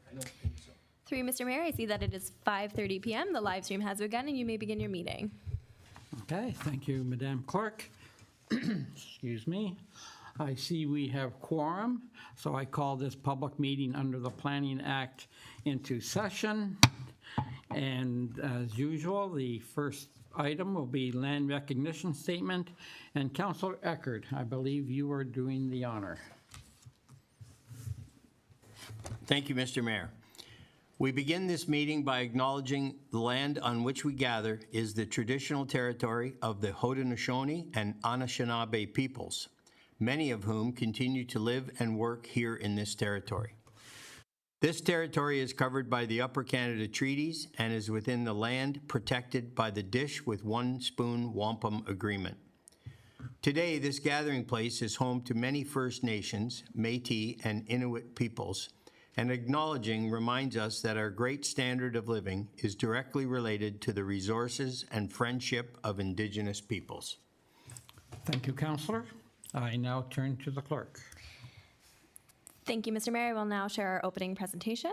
I don't think so. Through you, Mr. Mayor, I see that it is 5:30 p.m. The live stream has begun, and you may begin your meeting. Okay, thank you, Madam Clerk. Excuse me. I see we have quorum, so I call this public meeting under the Planning Act into session. And as usual, the first item will be land recognition statement. And Councillor Eckert, I believe you are doing the honor. Thank you, Mr. Mayor. We begin this meeting by acknowledging the land on which we gather is the traditional territory of the Haudenosaunee and Anishinaabe peoples, many of whom continue to live and work here in this territory. This territory is covered by the Upper Canada Treaties and is within the land protected by the Dish with One Spoon Wampum Agreement. Today, this gathering place is home to many First Nations, Métis, and Inuit peoples, and acknowledging reminds us that our great standard of living is directly related to the resources and friendship of Indigenous peoples. Thank you, Councillor. I now turn to the clerk. Thank you, Mr. Mayor. I will now share our opening presentation.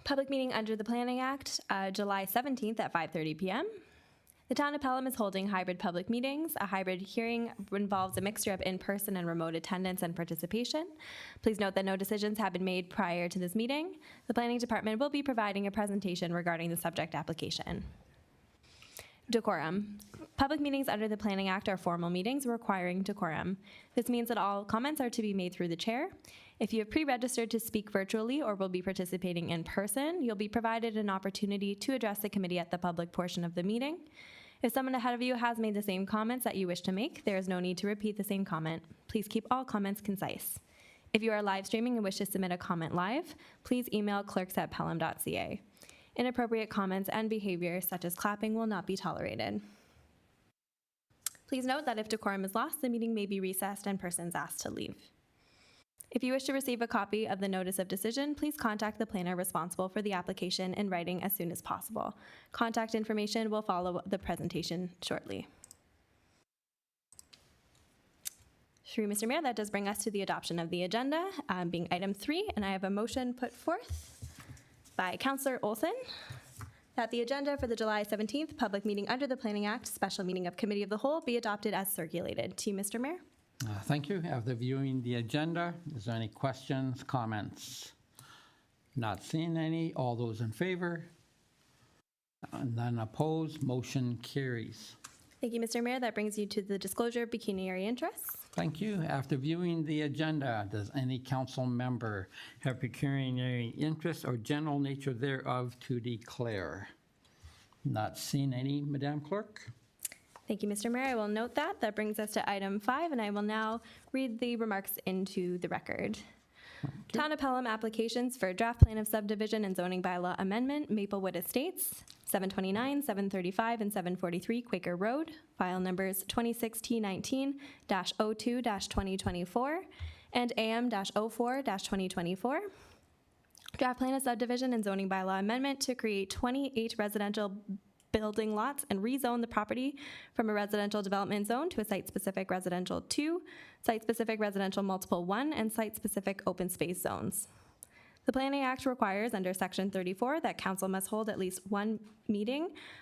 Public meeting under the Planning Act, July 17th at 5:30 p.m. The Town of Pelham is holding hybrid public meetings. A hybrid hearing involves a mixture of in-person and remote attendance and participation. Please note that no decisions have been made prior to this meeting. The Planning Department will be providing a presentation regarding the subject application. Decorum. Public meetings under the Planning Act are formal meetings requiring decorum. This means that all comments are to be made through the chair. If you have pre-registered to speak virtually or will be participating in person, you'll be provided an opportunity to address the committee at the public portion of the meeting. If someone ahead of you has made the same comments that you wish to make, there is no need to repeat the same comment. Please keep all comments concise. If you are live streaming and wish to submit a comment live, please email clerks@pelham.ca. Inappropriate comments and behavior, such as clapping, will not be tolerated. Please note that if decorum is lost, the meeting may be recessed and persons asked to leave. If you wish to receive a copy of the notice of decision, please contact the planner responsible for the application in writing as soon as possible. Contact information will follow the presentation shortly. Through Mr. Mayor, that does bring us to the adoption of the agenda, being item 3, and I have a motion put forth by Councillor Olson that the agenda for the July 17th public meeting under the Planning Act, special meeting of Committee of the Whole, be adopted as circulated. To you, Mr. Mayor. Thank you. After viewing the agenda, is there any questions, comments? Not seeing any. All those in favor? None opposed. Motion carries. Thank you, Mr. Mayor. That brings you to the disclosure of pecuniary interests. Thank you. After viewing the agenda, does any council member have pecuniary interest or general nature thereof to declare? Not seeing any, Madam Clerk. Thank you, Mr. Mayor. I will note that. That brings us to item 5, and I will now read the remarks into the record. Town of Pelham applications for draft plan of subdivision and zoning bylaw amendment, Maplewood Estates, 729, 735, and 743 Quaker Road, file numbers 26T19-02-2024 and AM-04-2024. Draft plan of subdivision and zoning bylaw amendment to create 28 residential building lots and rezone the property from a residential development zone to a site-specific residential 2, site-specific residential multiple 1, and site-specific open space zones. The Planning Act requires under Section 34 that council must hold at least one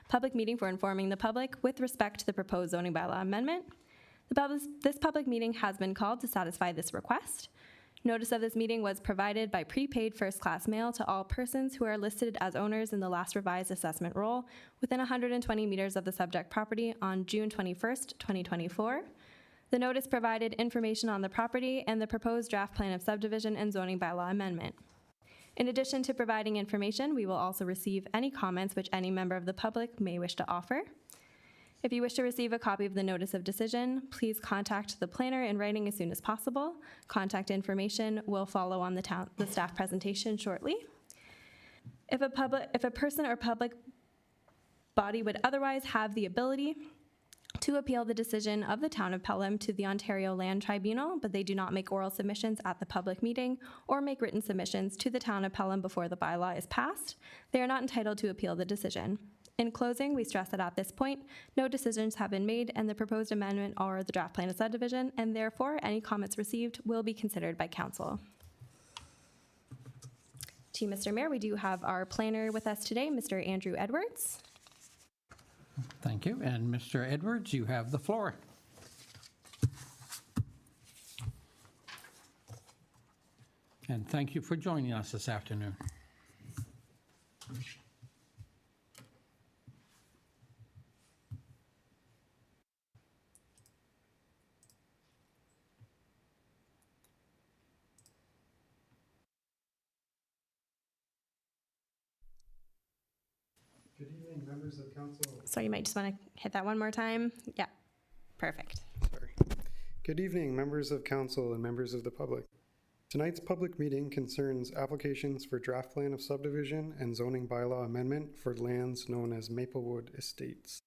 public meeting for informing the public with respect to the proposed zoning bylaw amendment. This public meeting has been called to satisfy this request. Notice of this meeting was provided by prepaid first-class mail to all persons who are listed as owners in the last revised assessment roll within 120 meters of the subject property on June 21st, 2024. The notice provided information on the property and the proposed draft plan of subdivision and zoning bylaw amendment. In addition to providing information, we will also receive any comments which any member of the public may wish to offer. If you wish to receive a copy of the notice of decision, please contact the planner in writing as soon as possible. Contact information will follow on the staff presentation shortly. If a person or public body would otherwise have the ability to appeal the decision of the Town of Pelham to the Ontario Land Tribunal, but they do not make oral submissions at the public meeting or make written submissions to the Town of Pelham before the bylaw is passed, they are not entitled to appeal the decision. In closing, we stress that at this point, no decisions have been made and the proposed amendment or the draft plan of subdivision, and therefore any comments received will be considered by council. To you, Mr. Mayor, we do have our planner with us today, Mr. Andrew Edwards. Thank you. And Mr. Edwards, you have the floor. And thank you for joining us this afternoon. Good evening, members of council. So you might just want to hit that one more time. Yeah, perfect. Sorry. Good evening, members of council and members of the public. Tonight's public meeting concerns applications for draft plan of subdivision and zoning bylaw amendment for lands known as Maplewood Estates.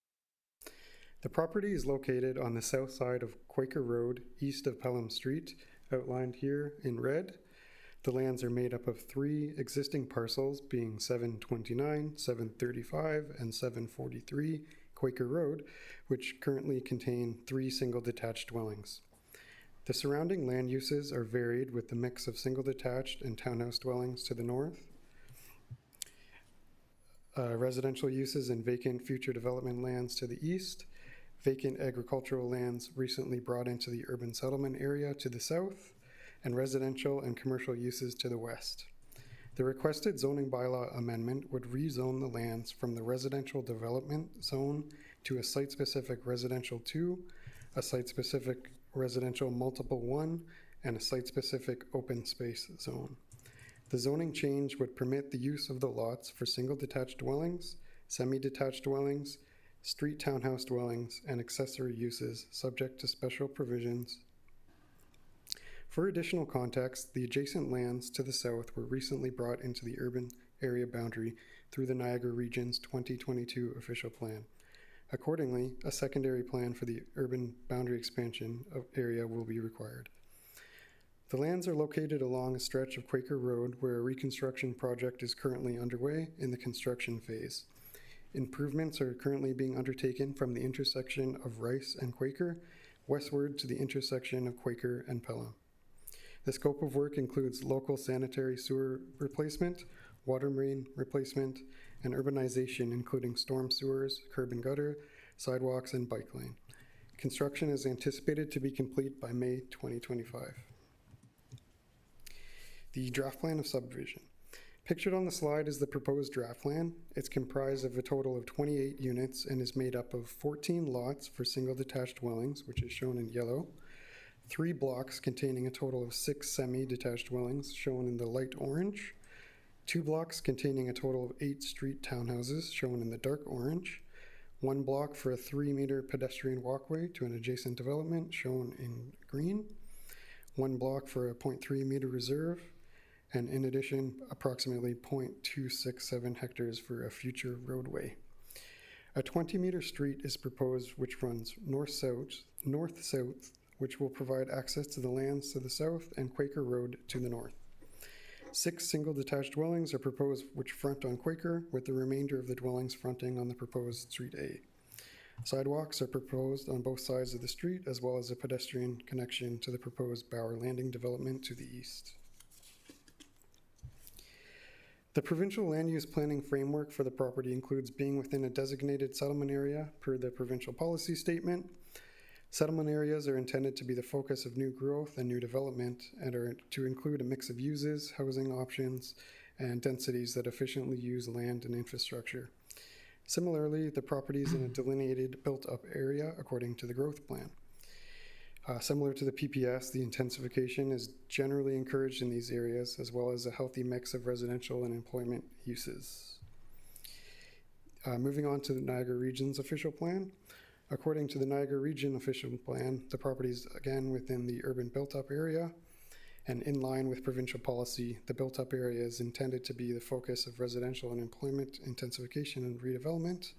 The property is located on the south side of Quaker Road, east of Pelham Street, outlined here in red. The lands are made up of 3 existing parcels, being 729, 735, and 743 Quaker Road, which currently contain 3 single detached dwellings. The surrounding land uses are varied with the mix of single detached and townhouse dwellings to the north, residential uses and vacant future development lands to the east, vacant agricultural lands recently brought into the urban settlement area to the south, and residential and commercial uses to the west. The requested zoning bylaw amendment would rezone the lands from the residential development zone to a site-specific residential 2, a site-specific residential multiple 1, and a site-specific open space zone. The zoning change would permit the use of the lots for single detached dwellings, semi-detached dwellings, street townhouse dwellings, and accessory uses subject to special provisions. For additional context, the adjacent lands to the south were recently brought into the urban area boundary through the Niagara Region's 2022 official plan. Accordingly, a secondary plan for the urban boundary expansion area will be required. The lands are located along a stretch of Quaker Road where a reconstruction project is currently underway in the construction phase. Improvements are currently being undertaken from the intersection of Rice and Quaker westward to the intersection of Quaker and Pelham. The scope of work includes local sanitary sewer replacement, water main replacement, and urbanization, including storm sewers, curb and gutter, sidewalks, and bike lane. Construction is anticipated to be complete by May 2025. The draft plan of subdivision. Pictured on the slide is the proposed draft plan. It's comprised of a total of 28 units and is made up of 14 lots for single detached dwellings, which is shown in yellow, 3 blocks containing a total of 6 semi-detached dwellings, shown in the light orange, 2 blocks containing a total of 8 street townhouses, shown in the dark orange, 1 block for a 3-meter pedestrian walkway to an adjacent development, shown in green, 1 block for a 0.3-meter reserve, and in addition, approximately 0.267 hectares for a future roadway. A 20-meter street is proposed which runs north-south, which will provide access to the lands to the south and Quaker Road to the north. 6 single detached dwellings are proposed which front on Quaker, with the remainder of the dwellings fronting on the proposed Street A. Sidewalks are proposed on both sides of the street, as well as a pedestrian connection to the proposed Bower Landing development to the east. The provincial land use planning framework for the property includes being within a designated settlement area per the provincial policy statement. Settlement areas are intended to be the focus of new growth and new development and are to include a mix of uses, housing options, and densities that efficiently use land and infrastructure. Similarly, the property is in a delineated built-up area according to the growth plan. Similar to the PPS, the intensification is generally encouraged in these areas, as well as a healthy mix of residential and employment uses. Moving on to the Niagara Region's official plan. According to the Niagara Region official plan, the property is again within the urban built-up area, and in line with provincial policy, the built-up area is intended to be the focus of residential and employment intensification and redevelopment.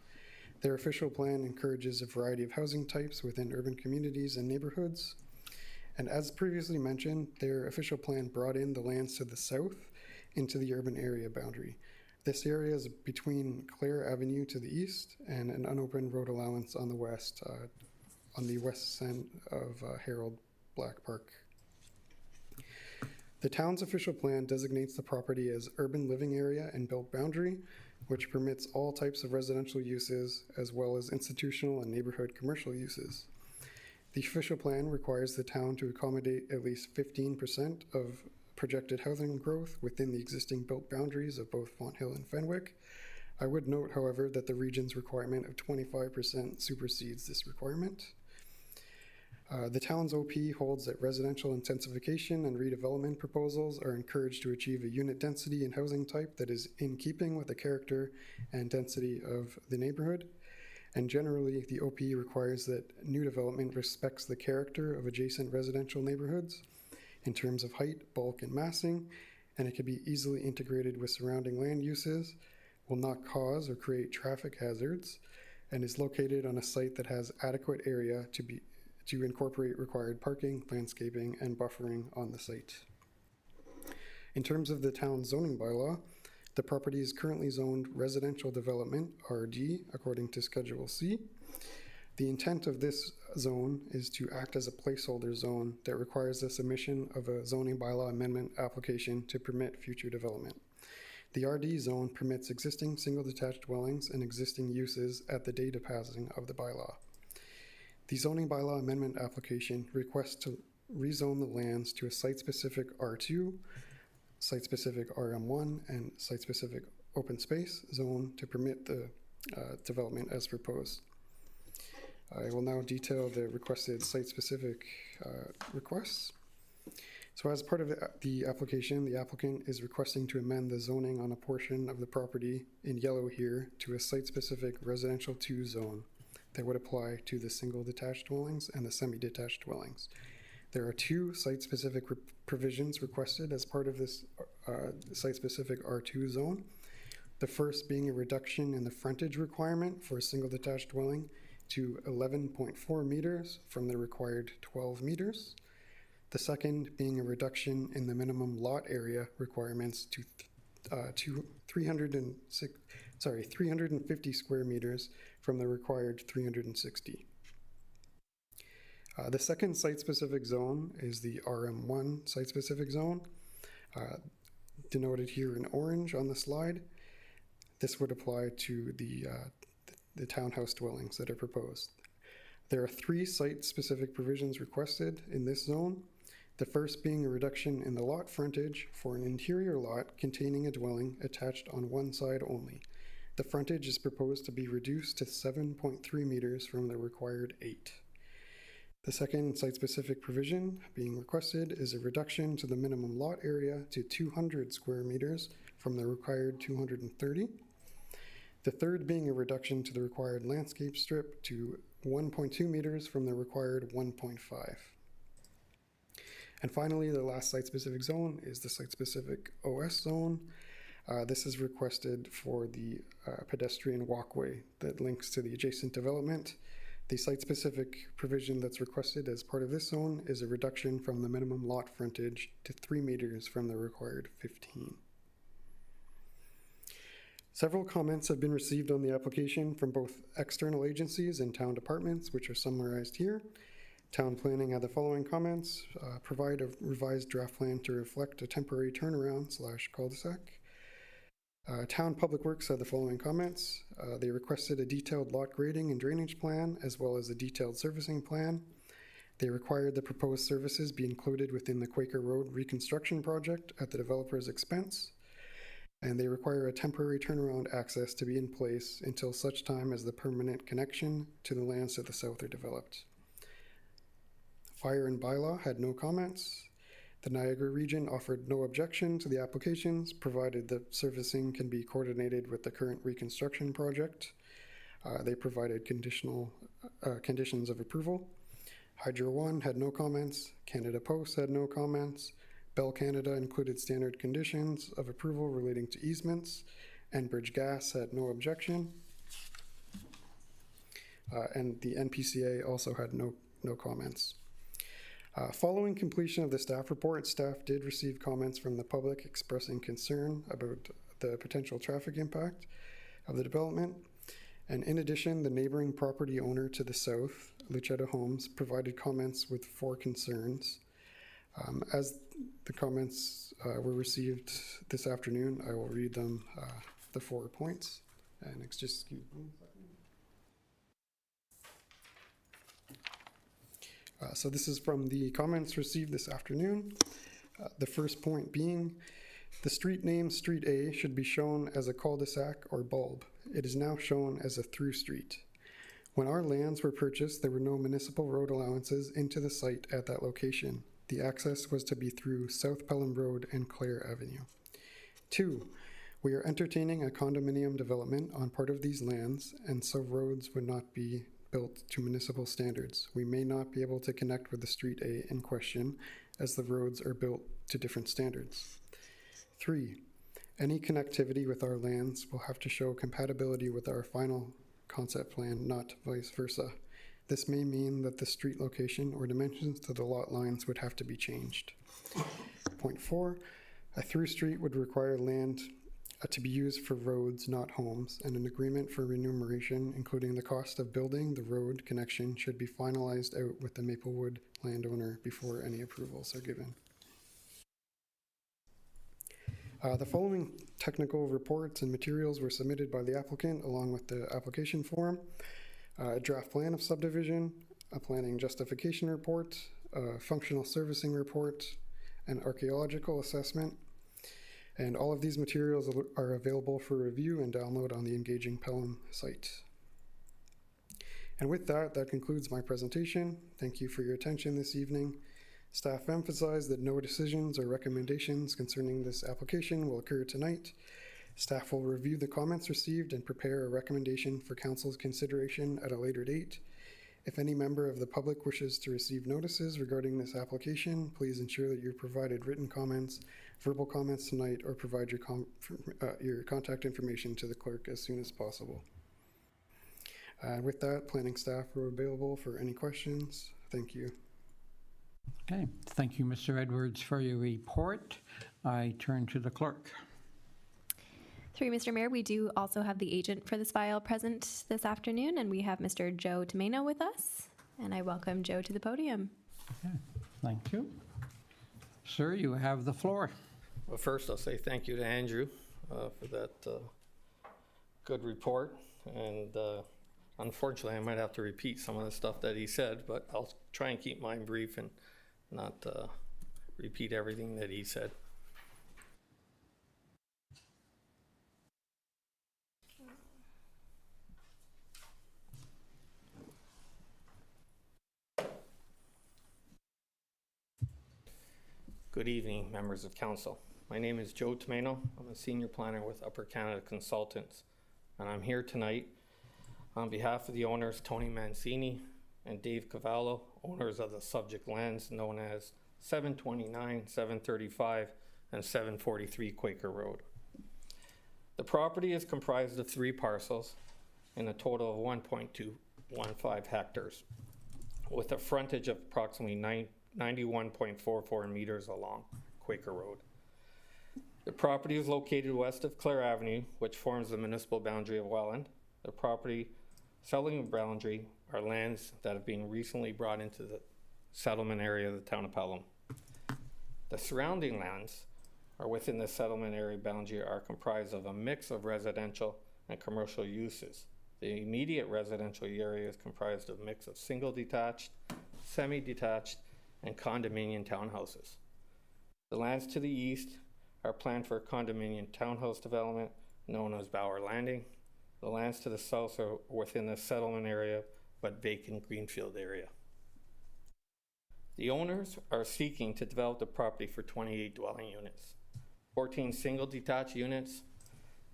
Their official plan encourages a variety of housing types within urban communities and neighborhoods. And as previously mentioned, their official plan brought in the lands to the south into the urban area boundary. This area is between Clare Avenue to the east and an unopened road allowance on the west, on the west end of Harold Black Park. The town's official plan designates the property as urban living area and built boundary, which permits all types of residential uses as well as institutional and neighborhood commercial uses. The official plan requires the town to accommodate at least 15% of projected housing growth within the existing built boundaries of both Fonthill and Fenwick. I would note, however, that the region's requirement of 25% supersedes this requirement. The town's OP holds that residential intensification and redevelopment proposals are encouraged to achieve a unit density and housing type that is in keeping with the character and density of the neighborhood. And generally, the OP requires that new development respects the character of adjacent residential neighborhoods in terms of height, bulk, and massing, and it can be easily integrated with surrounding land uses, will not cause or create traffic hazards, and is located on a site that has adequate area to incorporate required parking, landscaping, and buffering on the site. In terms of the town's zoning bylaw, the property is currently zoned residential development, RD, according to Schedule C. The intent of this zone is to act as a placeholder zone that requires the submission of a zoning bylaw amendment application to permit future development. The RD zone permits existing single detached dwellings and existing uses at the date of passing of the bylaw. The zoning bylaw amendment application requests to rezone the lands to a site-specific R2, site-specific RM1, and site-specific open space zone to permit the development as proposed. I will now detail the requested site-specific requests. So as part of the application, the applicant is requesting to amend the zoning on a portion of the property in yellow here to a site-specific residential 2 zone that would apply to the single detached dwellings and the semi-detached dwellings. There are 2 site-specific provisions requested as part of this site-specific R2 zone. The first being a reduction in the frontage requirement for a single detached dwelling to 11.4 meters from the required 12 meters. The second being a reduction in the minimum lot area requirements to 350 square meters from the required 360. The second site-specific zone is the RM1 site-specific zone, denoted here in orange on the slide. This would apply to the townhouse dwellings that are proposed. There are 3 site-specific provisions requested in this zone. The first being a reduction in the lot frontage for an interior lot containing a dwelling attached on one side only. The frontage is proposed to be reduced to 7.3 meters from the required 8. The second site-specific provision being requested is a reduction to the minimum lot area to 200 square meters from the required 230. The third being a reduction to the required landscape strip to 1.2 meters from the required 1.5. And finally, the last site-specific zone is the site-specific OS zone. This is requested for the pedestrian walkway that links to the adjacent development. The site-specific provision that's requested as part of this zone is a reduction from the minimum lot frontage to 3 meters from the required 15. Several comments have been received on the application from both external agencies and town departments, which are summarized here. Town planning had the following comments: provide a revised draft plan to reflect a temporary turnaround / cul-de-sac. Town Public Works had the following comments. They requested a detailed lot grading and drainage plan, as well as a detailed servicing plan. They required the proposed services be included within the Quaker Road reconstruction project at the developer's expense. And they require a temporary turnaround access to be in place until such time as the permanent connection to the lands to the south are developed. Fire and bylaw had no comments. The Niagara region offered no objection to the applications, provided the servicing can be coordinated with the current reconstruction project. They provided conditions of approval. Hydro One had no comments. Canada Post had no comments. Bell Canada included standard conditions of approval relating to easements. Enbridge Gas had no objection. And the NPCA also had no comments. Following completion of the staff report, staff did receive comments from the public expressing concern about the potential traffic impact of the development. And in addition, the neighboring property owner to the south, Luchetta Homes, provided comments with 4 concerns. As the comments were received this afternoon, I will read them, the 4 points. And just excuse me a second. So this is from the comments received this afternoon. The first point being, the street name Street A should be shown as a cul-de-sac or bulb. It is now shown as a through street. When our lands were purchased, there were no municipal road allowances into the site at that location. The access was to be through South Pelham Road and Clare Avenue. 2, we are entertaining a condominium development on part of these lands, and so roads would not be built to municipal standards. We may not be able to connect with the Street A in question, as the roads are built to different standards. 3, any connectivity with our lands will have to show compatibility with our final concept plan, not vice versa. This may mean that the street location or dimensions to the lot lines would have to be changed. Point 4, a through street would require land to be used for roads, not homes, and an agreement for remuneration, including the cost of building the road connection, should be finalized out with the Maplewood landowner before any approvals are given. The following technical reports and materials were submitted by the applicant along with the application form. A draft plan of subdivision, a planning justification report, a functional servicing report, an archaeological assessment, and all of these materials are available for review and download on the Engaging Pelham site. And with that, that concludes my presentation. Thank you for your attention this evening. Staff emphasized that no decisions or recommendations concerning this application will occur tonight. Staff will review the comments received and prepare a recommendation for council's consideration at a later date. If any member of the public wishes to receive notices regarding this application, please ensure that you provided written comments, verbal comments tonight, or provide your contact information to the clerk as soon as possible. With that, planning staff are available for any questions. Thank you. Okay, thank you, Mr. Edwards, for your report. I turn to the clerk. Through you, Mr. Mayor, we do also have the agent for this file present this afternoon, and we have Mr. Joe Tomeno with us. And I welcome Joe to the podium. Okay, thank you. Sir, you have the floor. Well, first, I'll say thank you to Andrew for that good report. And unfortunately, I might have to repeat some of the stuff that he said, but I'll try and keep mine brief and not repeat everything that he said. Good evening, members of council. My name is Joe Tomeno. I'm a senior planner with Upper Canada Consultants, and I'm here tonight on behalf of the owners Tony Mancini and Dave Cavallo, owners of the subject lands known as 729, 735, and 743 Quaker Road. The property is comprised of 3 parcels in a total of 1.215 hectares, with a frontage of approximately 91.44 meters along Quaker Road. The property is located west of Clare Avenue, which forms the municipal boundary of Welland. The property selling boundary are lands that have been recently brought into the settlement area of the town of Pelham. The surrounding lands are within the settlement area boundary are comprised of a mix of residential and commercial uses. The immediate residential area is comprised of a mix of single detached, semi-detached, and condominium townhouses. The lands to the east are planned for a condominium townhouse development known as Bauer Landing. The lands to the south are within the settlement area but vacant greenfield area. The owners are seeking to develop the property for 28 dwelling units, 14 single detached units,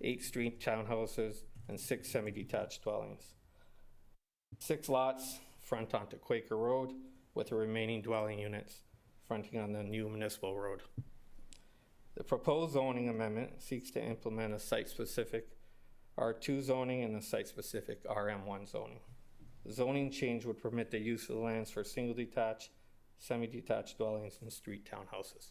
8 street townhouses, and 6 semi-detached dwellings. 6 lots front onto Quaker Road, with the remaining dwelling units fronting on the new municipal road. The proposed zoning amendment seeks to implement a site-specific R2 zoning and a site-specific RM1 zoning. The zoning change would permit the use of the lands for single-detached, semi-detached dwellings and street townhouses.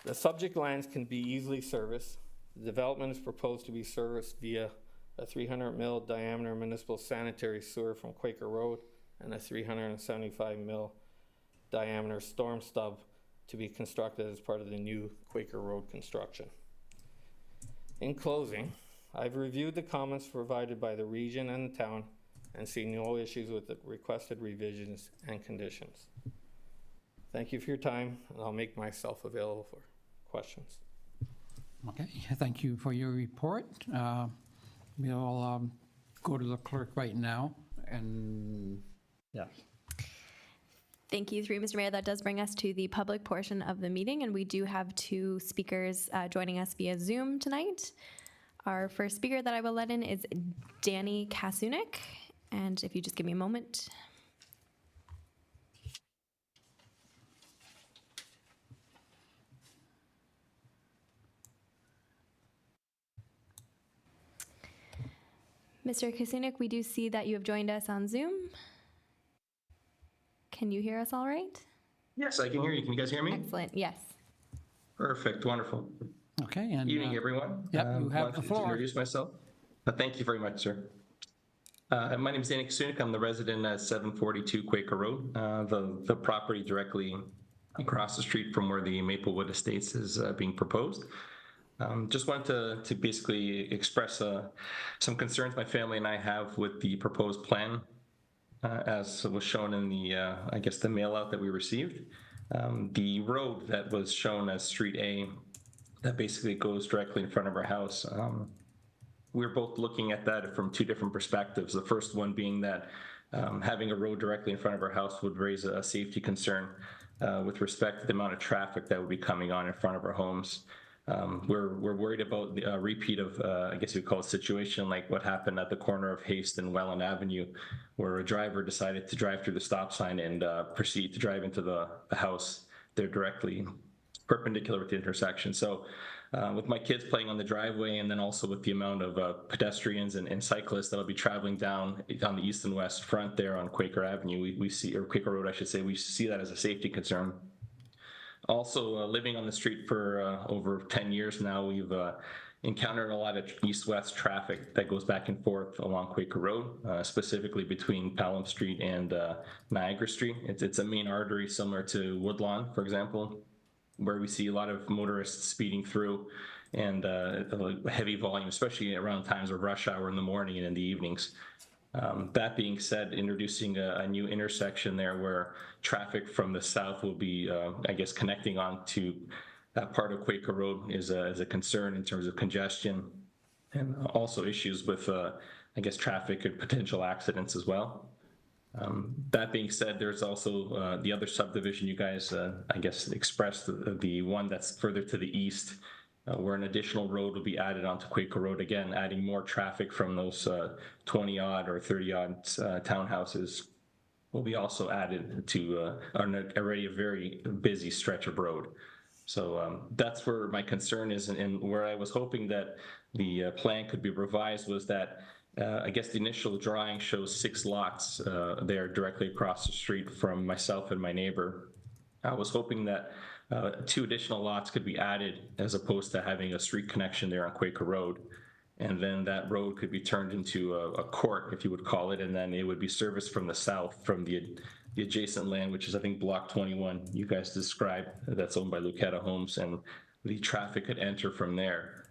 The subject lands can be easily serviced. The development is proposed to be serviced via a 300 mil diameter municipal sanitary sewer from Quaker Road and a 375 mil diameter storm stub to be constructed as part of the new Quaker Road construction. In closing, I've reviewed the comments provided by the region and the town and see no issues with the requested revisions and conditions. Thank you for your time, and I'll make myself available for questions. Okay, thank you for your report. We'll go to the clerk right now, and yes. Thank you, through Mr. Mayor. That does bring us to the public portion of the meeting, and we do have two speakers joining us via Zoom tonight. Our first speaker that I will let in is Danny Kasunik, and if you just give me a moment. Mr. Kasunik, we do see that you have joined us on Zoom. Can you hear us all right? Yes, I can hear you. Can you guys hear me? Excellent, yes. Perfect, wonderful. Okay, and Evening, everyone. yep, you have Wanted the to floor. Introduce myself. Thank you very much, sir. My name is Danny Kasunik. I'm the resident at 742 Quaker Road, the property directly across the street from where the Maplewood Estates is being proposed. Just wanted to basically express some concerns my family and I have with the proposed plan, as was shown in the, I guess, the mail out that we received. The road that was shown as Street A, that basically goes directly in front of our house. We're both looking at that from two different perspectives. The first one being that having a road directly in front of our house would raise a safety concern with respect to the amount of traffic that would be coming on in front of our homes. We're worried about the repeat of, I guess you'd call it a situation like what happened at the corner of Haste and Welland Avenue, where a driver decided to drive through the stop sign and proceed to drive into the house there directly perpendicular with the intersection. So with my kids playing on the driveway, and then also with the amount of pedestrians and cyclists that'll be traveling down on the east and west front there on Quaker Avenue, we see, or Quaker Road, I should say, we see that as a safety concern. Also, living on the street for over 10 years now, we've encountered a lot of east-west traffic that goes back and forth along Quaker Road, specifically between Pelham Street and Niagara Street. It's a main artery similar to Woodlawn, for example, where we see a lot of motorists speeding through and a heavy volume, especially around times of rush hour in the morning and in the evenings. That being said, introducing a new intersection there where traffic from the south will be, I guess, connecting on to that part of Quaker Road is a concern in terms of congestion and also issues with, I guess, traffic and potential accidents as well. That being said, there's also the other subdivision you guys, I guess, expressed, the one that's further to the east, where an additional road will be added onto Quaker Road, again, adding more traffic from those 20-odd or 30-odd townhouses will be also added to already a very busy stretch of road. So that's where my concern is, and where I was hoping that the plan could be revised was that I guess the initial drawing shows 6 lots there directly across the street from myself and my neighbor. I was hoping that 2 additional lots could be added as opposed to having a street connection there on Quaker Road. And then that road could be turned into a court, if you would call it, and then it would be serviced from the south from the adjacent land, which is, I think, Block 21 you guys described, that's owned by Lucetta Homes, and the traffic could enter from there.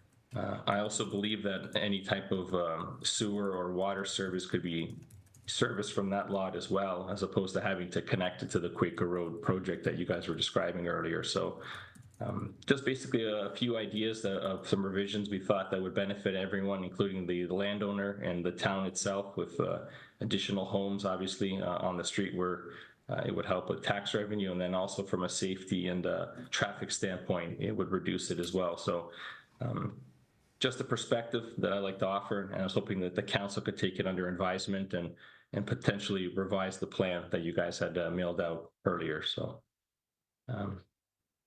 I also believe that any type of sewer or water service could be serviced from that lot as well, as opposed to having to connect it to the Quaker Road project that you guys were describing earlier. So just basically a few ideas of some revisions we thought that would benefit everyone, including the landowner and the town itself, with additional homes, obviously, on the street where it would help with tax revenue, and then also from a safety and traffic standpoint, it would reduce it as well. So just a perspective that I like to offer, and I was hoping that the council could take it under advisement and potentially revise the plan that you guys had mailed out earlier. So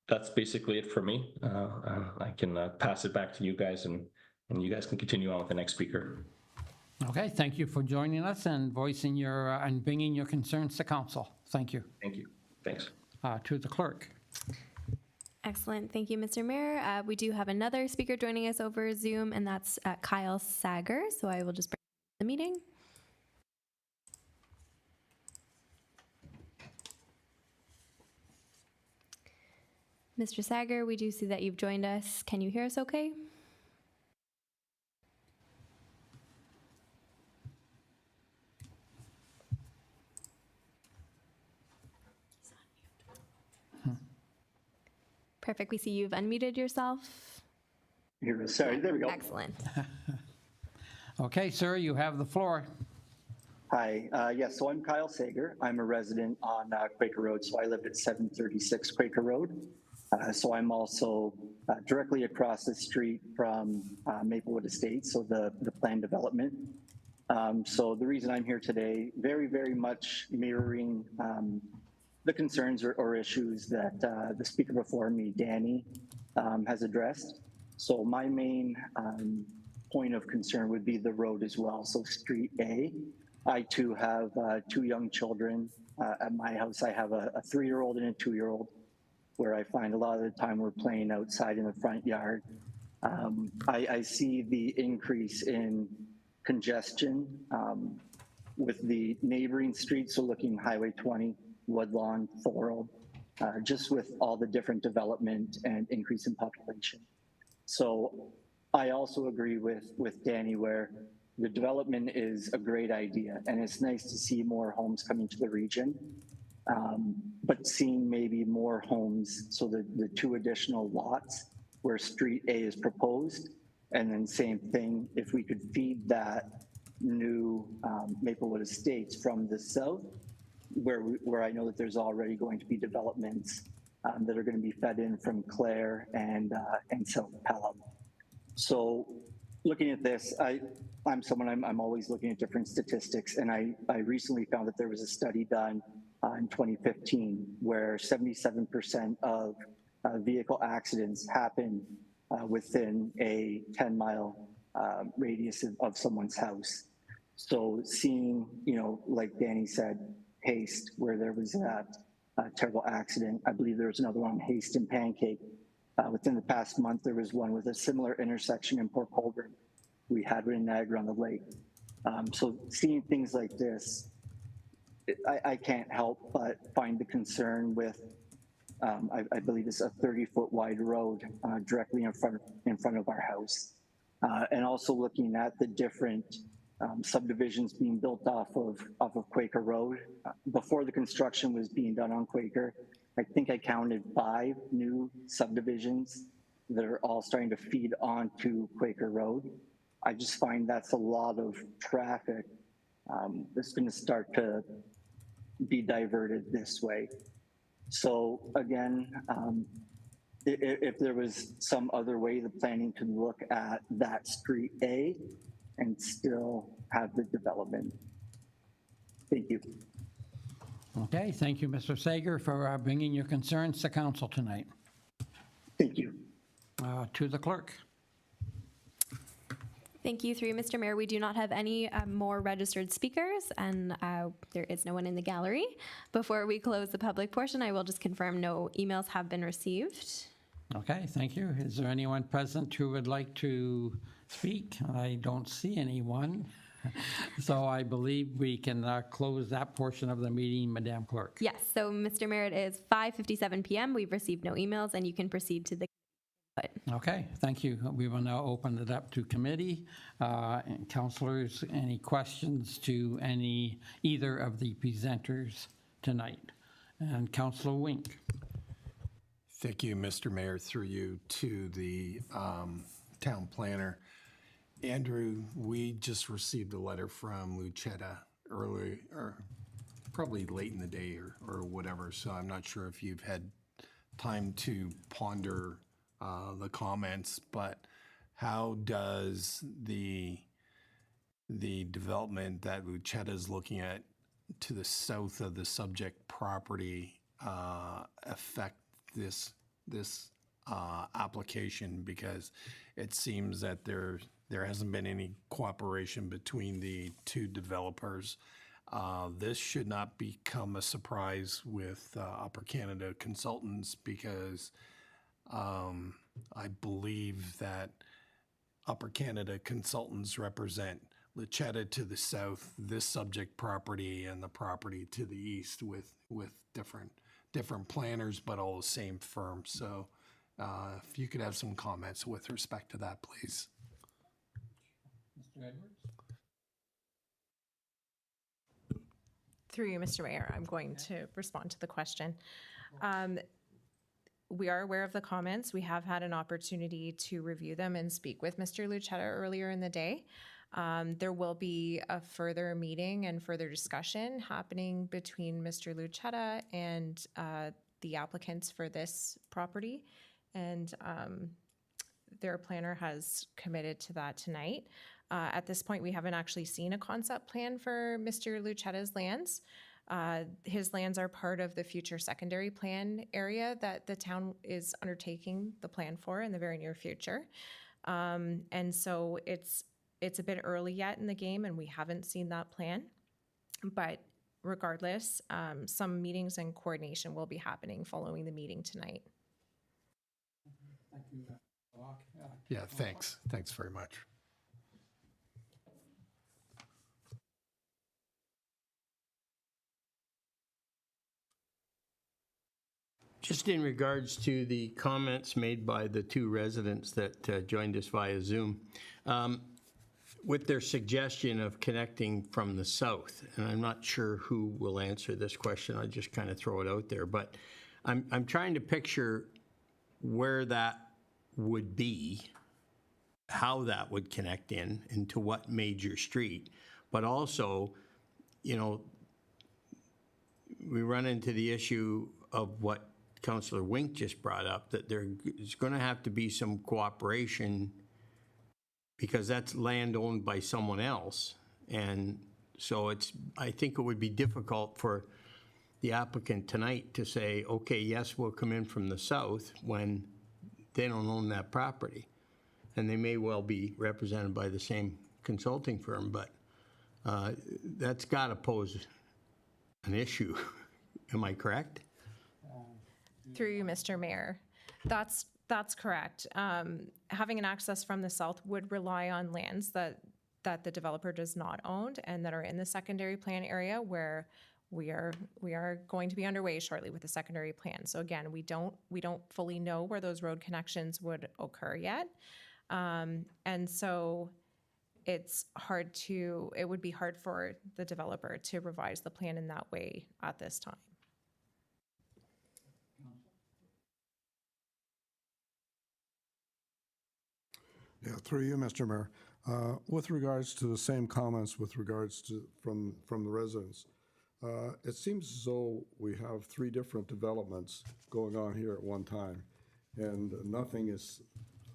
that's basically it for me. I can pass it back to you guys, and you guys can continue on with the next speaker. Okay, thank you for joining us and voicing your, and bringing your concerns to council. Thank you. Thank you. Thanks. To the clerk. Excellent. Thank you, Mr. Mayor. We do have another speaker joining us over Zoom, and that's Kyle Sager. So I will just bring the meeting. Mr. Sager, we do see that you've joined us. Can you hear us okay? Perfect. We see you've unmuted yourself. Here, sorry, there we go. Excellent. Okay, sir, you have the floor. Hi, yes, so I'm Kyle Sager. I'm a resident on Quaker Road, so I live at 736 Quaker Road. So I'm also directly across the street from Maplewood Estates, so the planned development. So the reason I'm here today, very, very much mirroring the concerns or issues that the speaker before me, Danny, has addressed. So my main point of concern would be the road as well, so Street A. I too have 2 young children. At my house, I have a 3-year-old and a 2-year-old, where I find a lot of the time we're playing outside in the front yard. I see the increase in congestion with the neighboring streets, so looking Highway 20, Woodlawn, Thorold, just with all the different development and increase in population. So I also agree with Danny where the development is a great idea and it's nice to see more homes coming to the region, but seeing maybe more homes, so the 2 additional lots where Street A is proposed, and then same thing, if we could feed that new Maplewood Estates from the south, where I know that there's already going to be developments that are going to be fed in from Clare and South Pelham. So looking at this, I'm always looking at different statistics, and I recently found that there was a study done in 2015 where 77% of vehicle accidents happen within a 10-mile radius of someone's house. So seeing, like Danny said, Haste, where there was that terrible accident. I believe there was another one, Haste and Pancake. Within the past month, there was one with a similar intersection in Port Colborne. We had one in Niagara-on-the-Lake. So seeing things like this, I can't help but find the concern with, I believe it's a 30-foot wide road directly in front of our house. And also looking at the different subdivisions being built off of Quaker Road. Before the construction was being done on Quaker, I think I counted 5 new subdivisions that are all starting to feed onto Quaker Road. I just find that's a lot of traffic that's going to start to be diverted this way. So again, if there was some other way the planning could look at that Street A and still have the development. Thank you. Okay, thank you, Mr. Sager, for bringing your concerns to council tonight. Thank you. To the clerk. Thank you. Through you, Mr. Mayor, we do not have any more registered speakers, and there is no one in the gallery. Before we close the public portion, I will just confirm no emails have been received. Okay, thank you. Is there anyone present who would like to speak? I don't see anyone. So I believe we can close that portion of the meeting, Madam Clerk. Yes, so Mr. Mayor, it is 5:57 p.m. We've received no emails, and you can proceed to the Okay, thank you. We will now open it up to committee. And councilors, any questions to either of the presenters tonight? And Councilor Wink. Thank you, Mr. Mayor, through you to the town planner. Andrew, we just received a letter from Lucetta early, or probably late in the day or whatever, so I'm not sure if you've had time to ponder the comments, but how does the development that Lucetta is looking at to the south of the subject property affect this application? Because it seems that there hasn't been any cooperation between the 2 developers. This should not become a surprise with Upper Canada Consultants, because I believe that Upper Canada consultants represent Luchetta to the south, this subject property, and the property to the east with different planners, but all the same firm. So if you could have some comments with respect to that, please. Mr. Edwards? Through you, Mr. Mayor, I'm going to respond to the question. We are aware of the comments. We have had an opportunity to review them and speak with Mr. Luchetta earlier in the day. There will be a further meeting and further discussion happening between Mr. Luchetta and the applicants for this property. And their planner has committed to that tonight. At this point, we haven't actually seen a concept plan for Mr. Luchetta's lands. His lands are part of the future secondary plan area that the town is undertaking the plan for in the very near future. And so it's a bit early yet in the game, and we haven't seen that plan. But regardless, some meetings and coordination will be happening following the meeting tonight. Thank you. Locke? Yeah, thanks. Thanks very much. Just in regards to the comments made by the two residents that joined us via Zoom, with their suggestion of connecting from the south, and I'm not sure who will answer this question, I just kind of throw it out there, but I'm trying to picture where that would be, how that would connect into what major street, but also, you know, we run into the issue of what Councillor Wink just brought up, that there's going to have to be some cooperation because that's land owned by someone else. And so I think it would be difficult for the applicant tonight to say, okay, yes, we'll come in from the south when they don't own that property. And they may well be represented by the same consulting firm, but that's got to pose an issue. Am I correct? Through you, Mr. Mayor. That's correct. Having an access from the south would rely on lands that the developer does not own and that are in the secondary plan area where we are going to be underway shortly with the secondary plan. So again, we don't fully know where those road connections would occur yet. And so it would be hard for the developer to revise the plan in that way at this time. Yeah, through you, Mr. Mayor. With regards to the same comments with regards to from the residents, it seems as though we have three different developments going on here at one time, and nothing is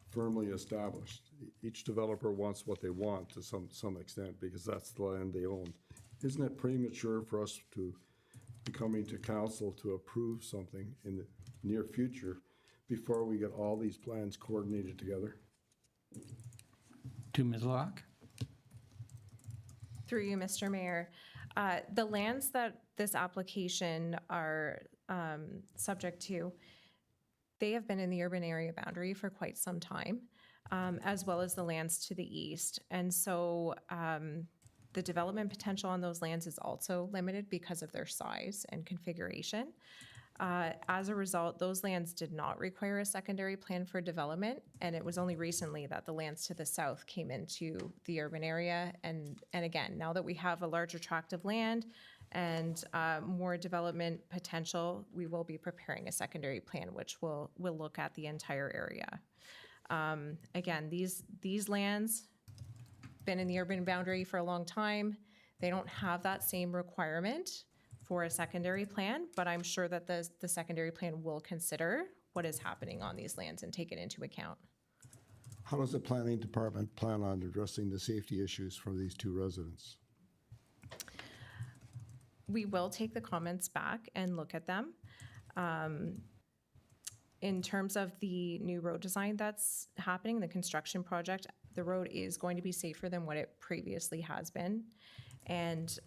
firmly established. Each developer wants what they want to some extent because that's the land they own. Isn't it premature for us to be coming to council to approve something in the near future before we get all these plans coordinated together? To Ms. Locke? Through you, Mr. Mayor. The lands that this application are subject to, they have been in the urban area boundary for quite some time, as well as the lands to the east. And so the development potential on those lands is also limited because of their size and configuration. As a result, those lands did not require a secondary plan for development, and it was only recently that the lands to the south came into the urban area. And again, now that we have a larger tract of land and more development potential, we will be preparing a secondary plan, which will look at the entire area. Again, these lands been in the urban boundary for a long time. They don't have that same requirement for a secondary plan, but I'm sure that the secondary plan will consider what is happening on these lands and take it into account. How does the planning department plan on addressing the safety issues for these two residents? We will take the comments back and look at them. In terms of the new road design that's happening, the construction project, the road is going to be safer than what it previously has been. And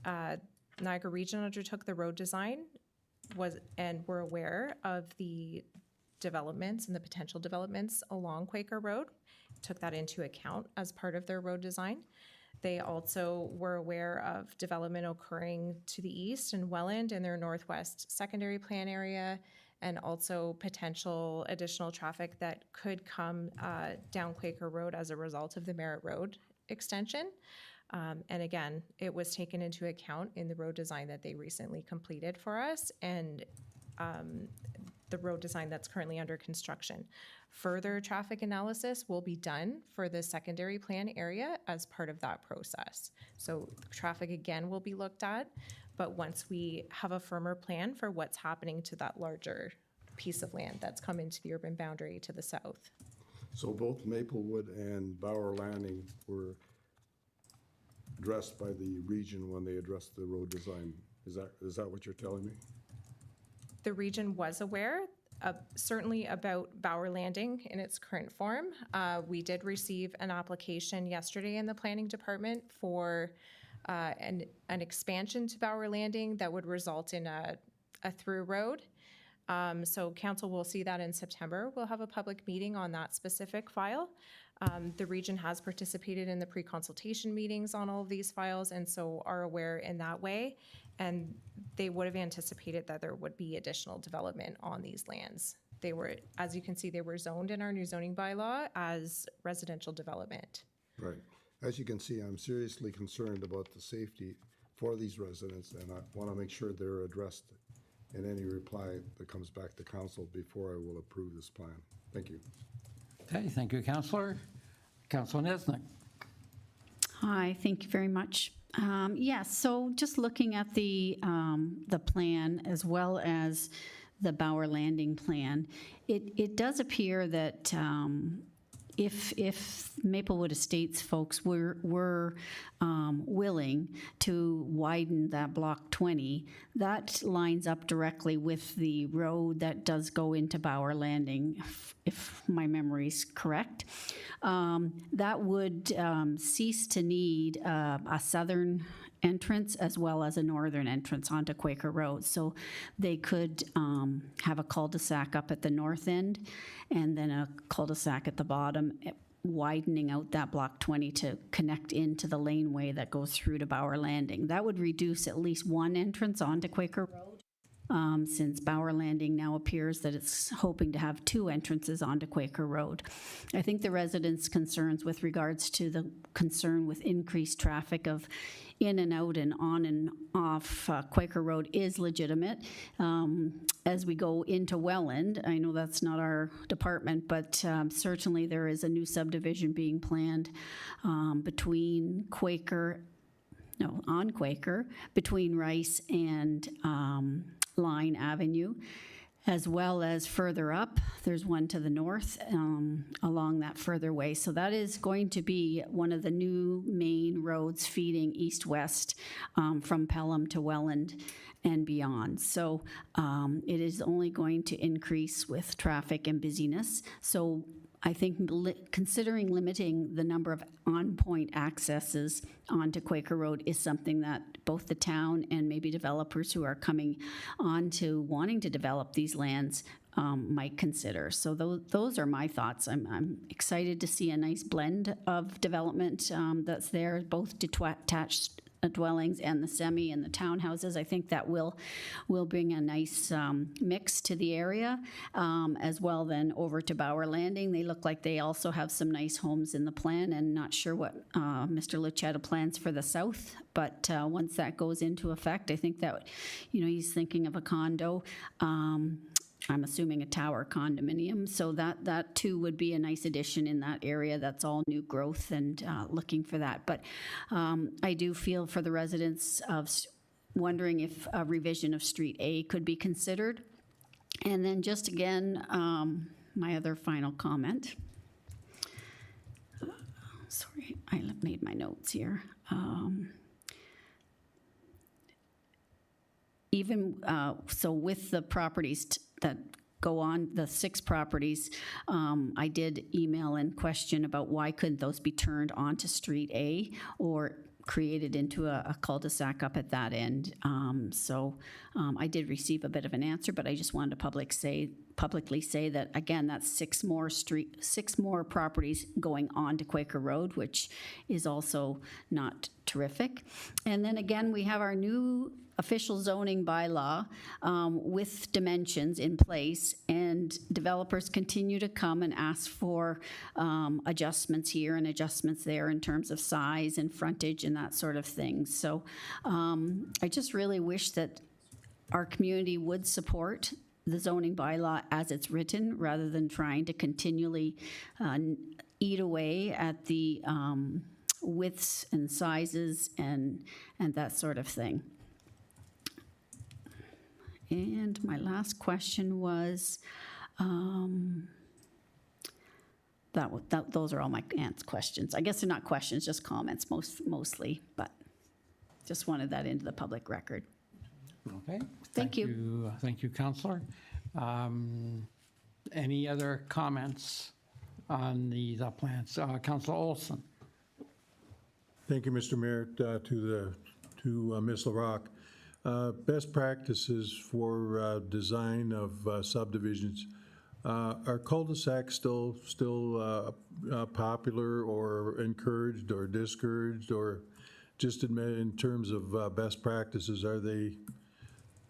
Niagara Region undertook the road design and were aware of the developments and the potential developments along Quaker Road, took that into account as part of their road design. They also were aware of development occurring to the east in Welland in their northwest secondary plan area, and also potential additional traffic that could come down Quaker Road as a result of the Merritt Road extension. And again, it was taken into account in the road design that they recently completed for us, and the road design that's currently under construction. Further traffic analysis will be done for the secondary plan area as part of that process. So traffic again will be looked at, but once we have a firmer plan for what's happening to that larger piece of land that's come into the urban boundary to the south. So both Maplewood and Bower Landing were addressed by the region when they addressed the road design. Is that what you're telling me? The region was aware, certainly about Bower Landing in its current form. We did receive an application yesterday in the planning department for an expansion to Bower Landing that would result in a through road. So council will see that in September. We'll have a public meeting on that specific file. The region has participated in the pre-consultation meetings on all of these files, and so are aware in that way. And they would have anticipated that there would be additional development on these lands. They were, as you can see, they were zoned in our new zoning bylaw as residential development. Right. As you can see, I'm seriously concerned about the safety for these residents, and I want to make sure they're addressed in any reply that comes back to council before I will approve this plan. Thank you. Okay, thank you, Councillor. Councillor Nesnick. Hi, thank you very much. Yes, so just looking at the plan as well as the Bower Landing plan, it does appear that if Maplewood Estates folks were willing to widen that block 20, that lines up directly with the road that does go into Bower Landing, if my memory's correct. That would cease to need a southern entrance as well as a northern entrance onto Quaker Road. So they could have a cul-de-sac up at the north end and then a cul-de-sac at the bottom, widening out that block 20 to connect into the laneway that goes through to Bower Landing. That would reduce at least one entrance onto Quaker Road, since Bower Landing now appears that it's hoping to have two entrances onto Quaker Road. I think the residents' concerns with regards to the concern with increased traffic of in and out and on and off Quaker Road is legitimate. As we go into Welland, I know that's not our department, but certainly there is a new subdivision being planned between Quaker, between Rice and Line Avenue, as well as further up. There's one to the north along that further way. So that is going to be one of the new main roads feeding east-west from Pelham to Welland and beyond. So it is only going to increase with traffic and busyness. So I think considering limiting the number of on-point accesses onto Quaker Road is something that both the town and maybe developers who are coming on to wanting to develop these lands might consider. So those are my thoughts. I'm excited to see a nice blend of development that's there, both detached dwellings and the semi and the townhouses. I think that will bring a nice mix to the area. As well then over to Bower Landing, they look like they also have some nice homes in the plan, and not sure what Mr. Lucetta plans for the south, but once that goes into effect, I think that, he's thinking of a condo. I'm assuming a tower condominium, so that too would be a nice addition in that area. That's all new growth and looking for that. But I do feel for the residents of wondering if a revision of Street A could be considered. And then just again, my other final comment. Sorry, I made my notes here. So with the properties that go on, the 6 properties, I did email and question about why couldn't those be turned onto Street A, or created into a cul-de-sac up at that end. I did receive a bit of an answer, but I just wanted to publicly say that, again, that's six more properties going on to Quaker Road, which is also not terrific. And then again, we have our new official zoning bylaw with dimensions in place, and developers continue to come and ask for adjustments here and adjustments there in terms of size and frontage and that sort of thing. So I just really wish that our community would support the zoning bylaw as it's written, rather than trying to continually eat away at the widths and sizes and that sort of thing. And my last question was, those are all my aunt's questions. I guess they're not questions, just comments mostly, but just wanted that into the public record. Okay. Thank you. Thank you, Councillor. Any other comments on the plans? Councillor Olson. Thank you, Mr. Mayor. To Ms. LaRocque. Best practices for design of subdivisions. Are cul-de-sacs still popular or encouraged or discouraged, or just in terms of best practices, are they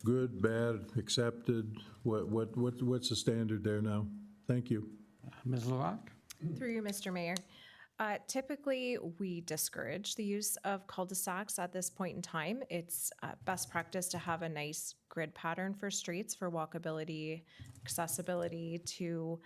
good, bad, accepted? What's the standard there now? Thank you. Ms. LaRocque? Through you, Mr. Mayor. Typically, we discourage the use of cul-de-sacs at this point in time. It's best practice to have a nice grid pattern for streets for walkability, accessibility, to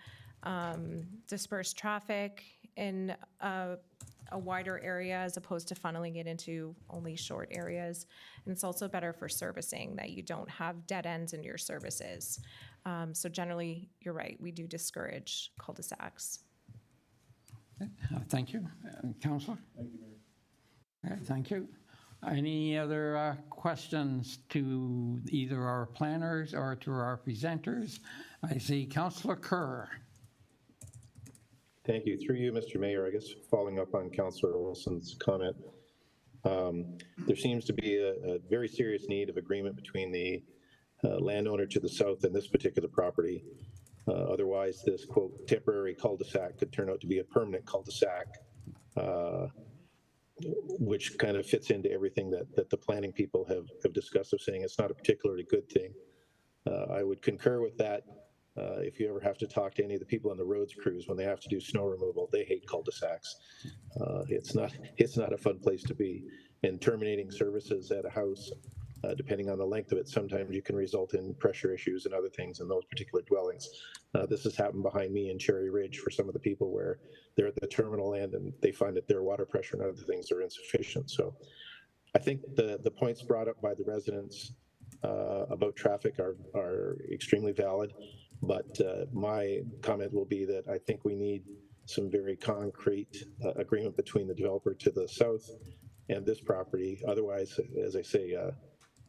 disperse traffic in a wider area as opposed to funneling it into only short areas. And it's also better for servicing, that you don't have dead ends in your services. So generally, you're right, we do discourage cul-de-sacs. Thank you. Councillor? Thank you, Mayor. Thank you. Any other questions to either our planners or to our presenters? I see Councillor Kerr. Thank you. Through you, Mr. Mayor, I guess following up on Councillor Wilson's comment, there seems to be a very serious need of agreement between the landowner to the south and this particular property. Otherwise, this, quote, temporary cul-de-sac could turn out to be a permanent cul-de-sac, which kind of fits into everything that the planning people have discussed, of saying it's not a particularly good thing. I would concur with that. If you ever have to talk to any of the people on the roads crews when they have to do snow removal, they hate cul-de-sacs. It's not a fun place to be. And terminating services at a house, depending on the length of it, sometimes you can result in pressure issues and other things in those particular dwellings. This has happened behind me in Cherry Ridge for some of the people where they're at the terminal end and they find that their water pressure and other things are insufficient. So I think the points brought up by the residents about traffic are extremely valid, but my comment will be that I think we need some very concrete agreement between the developer to the south and this property. Otherwise, as I say,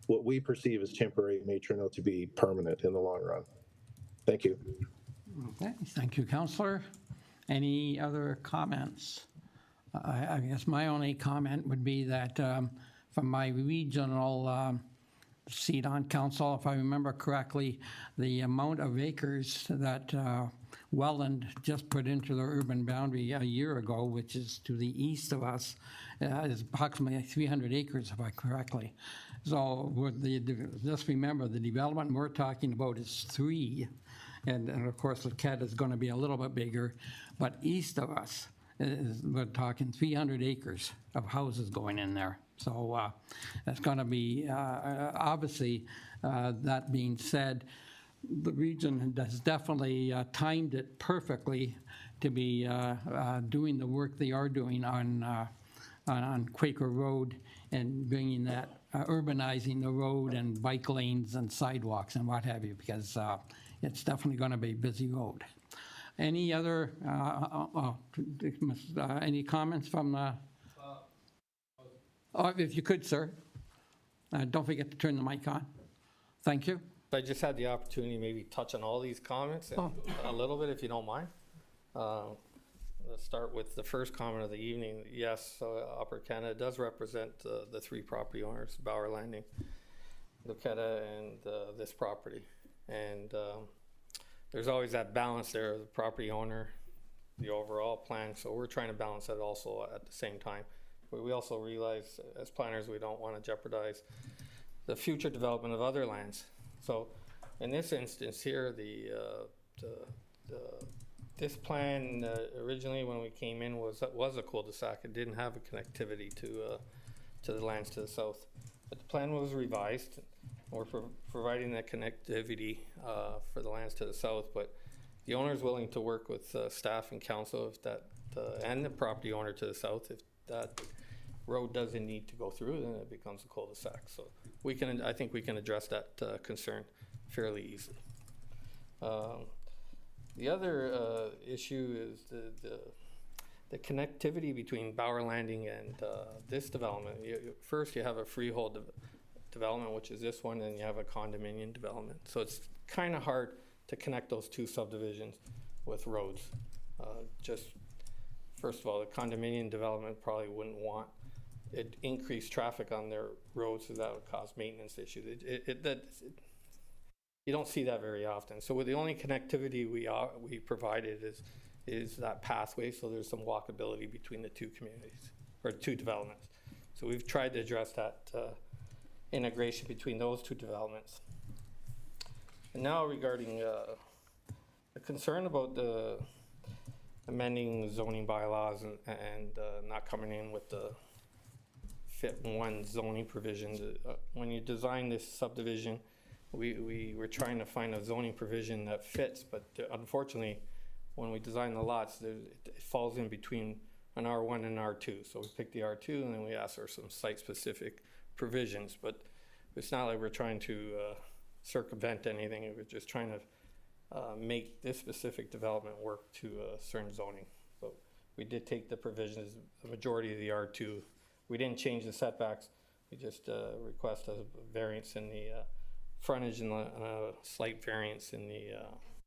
what we perceive as temporary may turn out to be permanent in the long run. Thank you. Okay, thank you, Councillor. Any other comments? I guess my only comment would be that from my regional seat on council, if I remember correctly, the amount of acres that Welland just put into the urban boundary a year ago, which is to the east of us, is approximately 300 acres, if I correctly. So just remember, the development we're talking about is 3, and of course, Laquette is going to be a little bit bigger, but east of us, we're talking 300 acres of houses going in there. So that's going to be, obviously, that being said, the region has definitely timed it perfectly to be doing the work they are doing on Quaker Road and bringing that, urbanizing the road and bike lanes and sidewalks and what have you, because it's definitely going to be a busy road. Any other, any comments from, if you could, sir. Don't forget to turn the mic on. Thank you. I just had the opportunity to maybe touch on all these comments a little bit, if you don't mind. let's start with the first comment of the evening. Yes, Upper Canada does represent the three property owners, Bauer Landing, Lucetta, and this property. And there's always that balance there, the property owner, the overall plan. So we're trying to balance that also at the same time. But we also realize as planners, we don't want to jeopardize the future development of other lands. So in this instance here, this plan originally when we came in was a cul-de-sac. It didn't have a connectivity to the lands to the south. But the plan was revised. We're providing that connectivity for the lands to the south, but the owner is willing to work with staff and council if that, and the property owner to the south, if that road doesn't need to go through, then it becomes a cul-de-sac. So I think we can address that concern fairly easily. The other issue is the connectivity between Bauer Landing and this development. First, you have a freehold development, which is this one, and you have a condominium development. So it's kind of hard to connect those two subdivisions with roads. Just first of all, the condominium development probably wouldn't want it increased traffic on their roads, so that would cause maintenance issues. You don't see that very often. So with the only connectivity we provided is that pathway, so there's some walkability between the two communities, or two developments. So we've tried to address that integration between those two developments. And now regarding the concern about the amending zoning bylaws and not coming in with the fit one zoning provisions. When you design this subdivision, we were trying to find a zoning provision that fits, but unfortunately, when we design the lots, it falls in between an R1 and R2. So we picked the R2 and then we asked for some site-specific provisions, but it's not like we're trying to circumvent anything. We're just trying to make this specific development work to certain zoning. But we did take the provisions, the majority of the R2. We didn't change the setbacks. We just request a variance in the frontage and a slight variance in the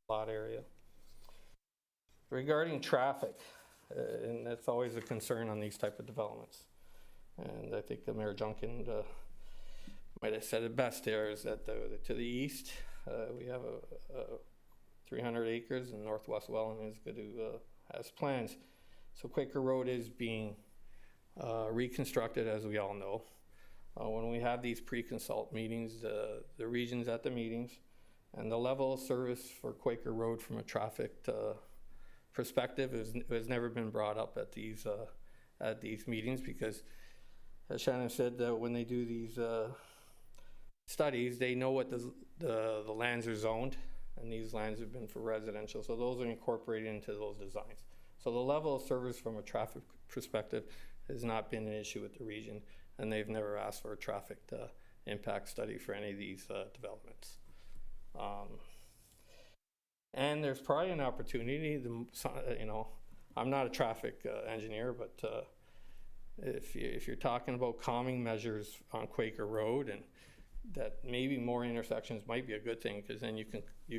lot area. Regarding traffic, and that's always a concern on these type of developments. And I think Mayor Junkin might have said it best there, is that to the east, we have a 300 acres, and Northwest Welland is going to has plans. So Quaker Road is being reconstructed, as we all know. When we have these pre-consult meetings, the region's at the meetings, and the level of service for Quaker Road from a traffic perspective has never been brought up at these meetings, because, as Shannon said, when they do these studies, they know what the lands are zoned, and these lands have been for residential, so those are incorporated into those designs. So the level of service from a traffic perspective has not been an issue with the region, and they've never asked for a traffic impact study for any of these developments. And there's probably an opportunity, I'm not a traffic engineer, but if you're talking about calming measures on Quaker Road, and that maybe more intersections might be a good thing, because then you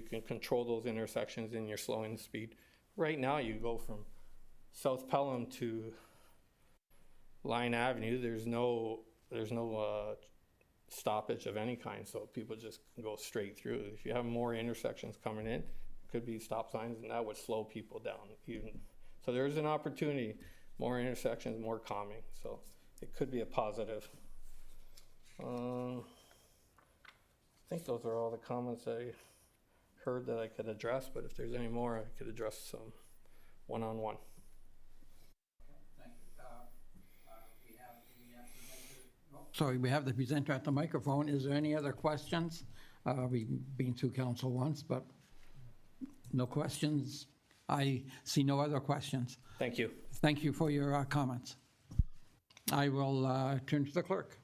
can control those intersections and you're slowing the speed. Right now, you go from South Pelham to Line Avenue, there's no stoppage of any kind, so people just can go straight through. If you have more intersections coming in, could be stop signs, and that would slow people down even. So there's an opportunity, more intersections, more calming, so it could be a positive. I think those are all the comments I heard that I could address, but if there's any more, I could address some one-on-one. Sorry, we have the presenter at the microphone. Is there any other questions? We've been through council once, but no questions. I see no other questions. Thank you. Thank you for your comments. I will turn to the clerk.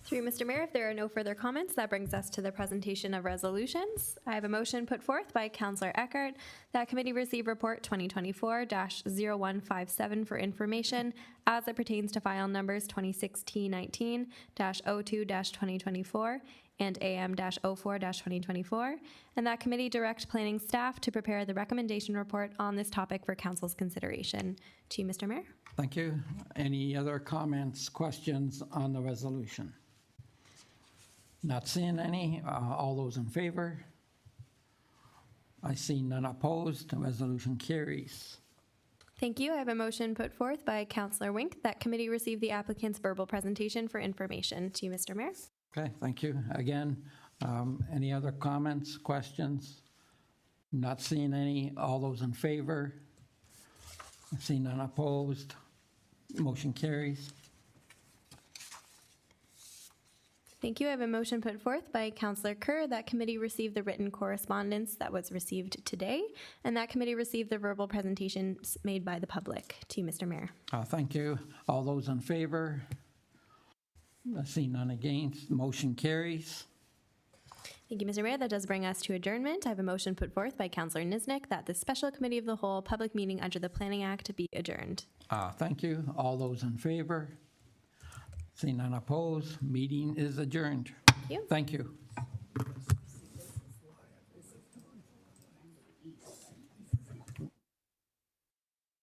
Through Mr. Mayor, if there are no further comments, that brings us to the presentation of resolutions. I have a motion put forth by Councillor Eckert that committee receive report 2024-0157 for information as it pertains to file numbers 2016-19-02-2024 and AM-04-2024, and that committee direct planning staff to prepare the recommendation report on this topic for council's consideration. To you, Mr. Mayor. Thank you. Any other comments, questions on the resolution? Not seeing any. All those in favor? I see none opposed. The resolution carries. Thank you. I have a motion put forth by Councillor Wink that committee receive the applicant's verbal presentation for information. To you, Mr. Mayor. Okay, thank you. Again, any other comments, questions? Not seeing any. All those in favor? I see none opposed. Motion carries. Thank you. I have a motion put forth by Councillor Kerr that committee receive the written correspondence that was received today, and that committee receive the verbal presentations made by the public. To you, Mr. Mayor. Thank you. All those in favor? I see none against. Motion carries. Thank you, Mr. Mayor. That does bring us to adjournment. I have a motion put forth by Councillor Niznik that the special committee of the whole public meeting under the Planning Act be adjourned. Thank you. All those in favor? See none opposed. Meeting is adjourned. Thank you. Thank you.